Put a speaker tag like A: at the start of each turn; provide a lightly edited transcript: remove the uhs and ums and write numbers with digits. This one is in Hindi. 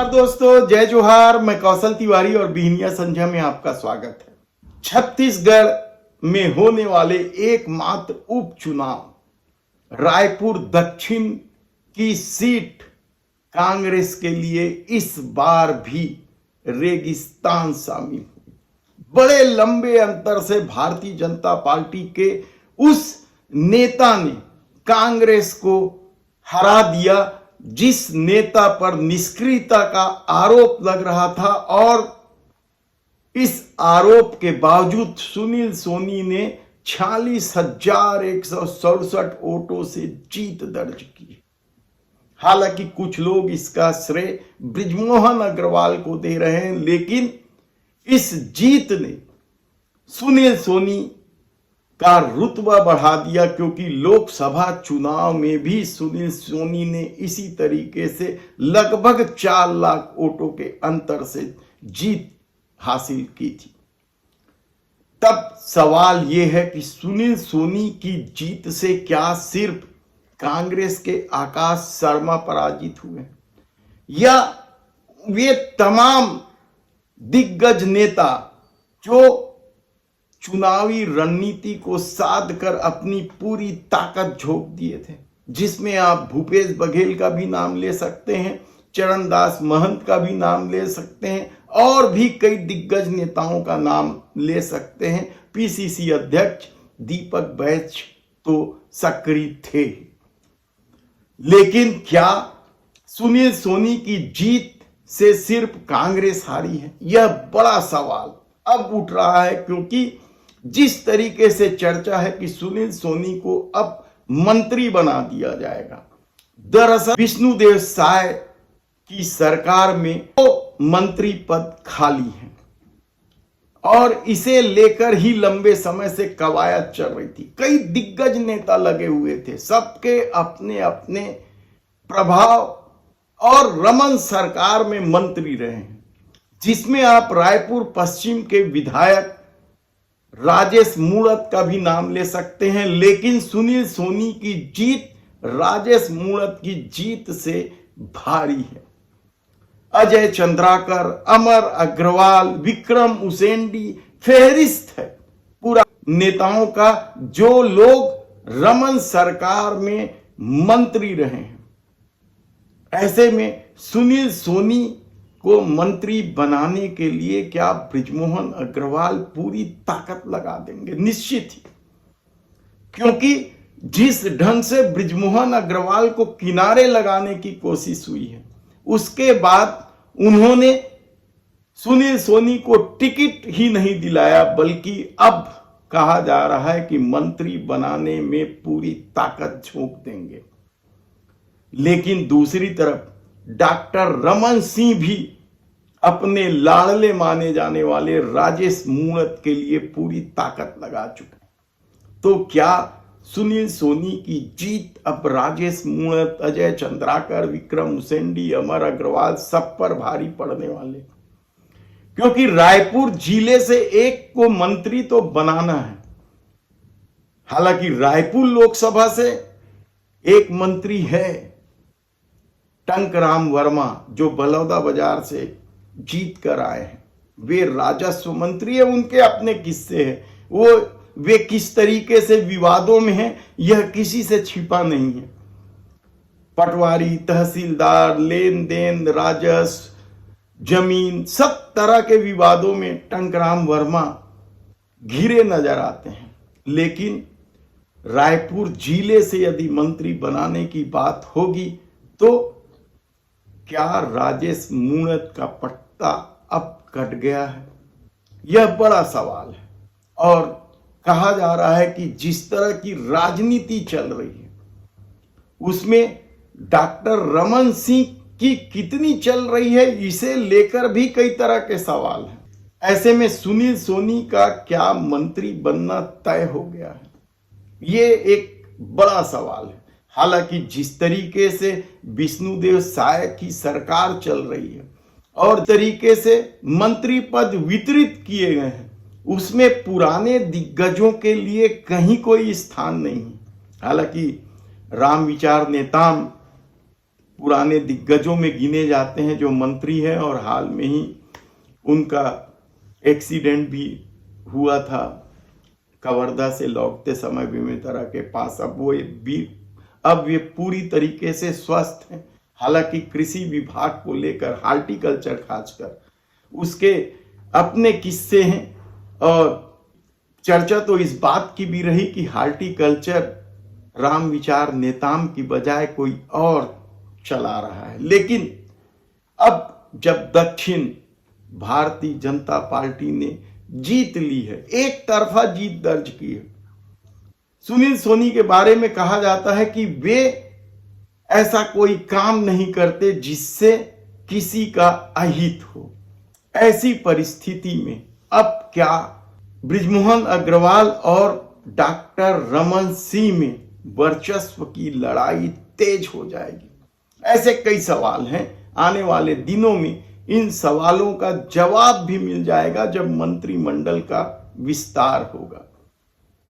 A: नमस्कार दोस्तों, जय जोहार। मैं कौशल तिवारी और बिहनिया संध्या में आपका स्वागत है। छत्तीसगढ़ में होने वाले एकमात्र उपचुनाव रायपुर दक्षिण की सीट कांग्रेस के लिए इस बार भी रेगिस्तान शामिल हुई। बड़े लंबे अंतर से भारतीय जनता पार्टी के उस नेता ने कांग्रेस को हरा दिया जिस नेता पर निष्क्रियता का आरोप लग रहा था, और इस आरोप के बावजूद सुनील सोनी ने 46,167 वोटों से जीत दर्ज की। हालांकि कुछ लोग इसका श्रेय बृजमोहन अग्रवाल को दे रहे हैं, लेकिन इस जीत ने सुनील सोनी का रुतबा बढ़ा दिया, क्योंकि लोकसभा चुनाव में भी सुनील सोनी ने इसी तरीके से लगभग 4 लाख वोटों के अंतर से जीत हासिल की थी। तब सवाल यह है कि सुनील सोनी की जीत से क्या सिर्फ कांग्रेस के आकाश शर्मा पराजित हुए, या वे तमाम दिग्गज नेता जो चुनावी रणनीति को साध कर अपनी पूरी ताकत झोंक दिए थे, जिसमें आप भूपेश बघेल का भी नाम ले सकते हैं, चरणदास महंत का भी नाम ले सकते हैं, और भी कई दिग्गज नेताओं का नाम ले सकते हैं। पीसीसी अध्यक्ष दीपक बैच तो सक्रिय थे। लेकिन क्या सुनील सोनी की जीत से सिर्फ कांग्रेस हारी है? यह बड़ा सवाल अब उठ रहा है, क्योंकि जिस तरीके से चर्चा है कि सुनील सोनी को अब मंत्री बना दिया जाएगा। दरअसल विष्णुदेव साय की सरकार में वो मंत्री पद खाली है और इसे लेकर ही लंबे समय से कवायद चल रही थी। कई दिग्गज नेता लगे हुए थे, सबके अपने अपने प्रभाव और रमन सरकार में मंत्री रहे हैं, जिसमें आप रायपुर पश्चिम के विधायक राजेश मूणत का भी नाम ले सकते हैं। लेकिन सुनील सोनी की जीत राजेश मूणत की जीत से भारी है। अजय चंद्राकर, अमर अग्रवाल, विक्रम उसेंडी फेहरिस्त है पूरा नेताओं का, जो लोग रमन सरकार में मंत्री रहे हैं। ऐसे में सुनील सोनी को मंत्री बनाने के लिए क्या बृजमोहन अग्रवाल पूरी ताकत लगा देंगे? निश्चित ही, क्योंकि जिस ढंग से बृजमोहन अग्रवाल को किनारे लगाने की कोशिश हुई है, उसके बाद उन्होंने सुनील सोनी को टिकट ही नहीं दिलाया, बल्कि अब कहा जा रहा है कि मंत्री बनाने में पूरी ताकत झोंक देंगे। लेकिन दूसरी तरफ डॉक्टर रमन सिंह भी अपने लाडले माने जाने वाले राजेश मूणत के लिए पूरी ताकत लगा चुके हैं। तो क्या सुनील सोनी की जीत अब राजेश मूणत, अजय चंद्राकर, विक्रम उसेंडी, अमर अग्रवाल सब पर भारी पड़ने वाले? क्योंकि रायपुर जिले से एक को मंत्री तो बनाना है। हालांकि रायपुर लोकसभा से एक मंत्री है, टंकराम वर्मा, जो बलौदा बाजार से जीत कर आए हैं। वे राजस्व मंत्री है, उनके अपने किस्से हैं। वे किस तरीके से विवादों में हैं, यह किसी से छिपा नहीं है। पटवारी, तहसीलदार, लेन देन, राजस्व, जमीन, सब तरह के विवादों में टंकराम वर्मा घिरे नजर आते हैं। लेकिन रायपुर जिले से यदि मंत्री बनाने की बात होगी तो क्या राजेश मूणत का पट्टा अब कट गया है? यह बड़ा सवाल है। और कहा जा रहा है कि जिस तरह की राजनीति चल रही है, उसमें डॉक्टर रमन सिंह की कितनी चल रही है, इसे लेकर भी कई तरह के सवाल हैं। ऐसे में सुनील सोनी का क्या मंत्री बनना तय हो गया है? ये एक बड़ा सवाल है। हालांकि जिस तरीके से विष्णुदेव साय की सरकार चल रही है और तरीके से मंत्री पद वितरित किए गए हैं, उसमें पुराने दिग्गजों के लिए कहीं कोई स्थान नहीं है। हालांकि राम विचार नेताम पुराने दिग्गजों में गिने जाते हैं जो मंत्री हैं, और हाल में ही उनका एक्सीडेंट भी हुआ था कवर्धा से लौटते समय बेमेतरा के पास। अब वे पूरी तरीके से स्वस्थ हैं। हालांकि कृषि विभाग को लेकर, हार्टिकल्चर खासकर, उसके अपने किस्से हैं, और चर्चा तो इस बात की भी रही कि हार्टिकल्चर राम विचार नेताम की बजाय कोई और चला रहा है। लेकिन अब जब दक्षिण भारतीय जनता पार्टी ने जीत ली है, एक तरफा जीत दर्ज की है, सुनील सोनी के बारे में कहा जाता है कि वे ऐसा कोई काम नहीं करते जिससे किसी का अहित हो। ऐसी परिस्थिति में अब क्या बृजमोहन अग्रवाल और डॉक्टर रमन सिंह में वर्चस्व की लड़ाई तेज हो जाएगी? ऐसे कई सवाल हैं। आने वाले दिनों में इन सवालों का जवाब भी मिल जाएगा जब मंत्रिमंडल का विस्तार होगा।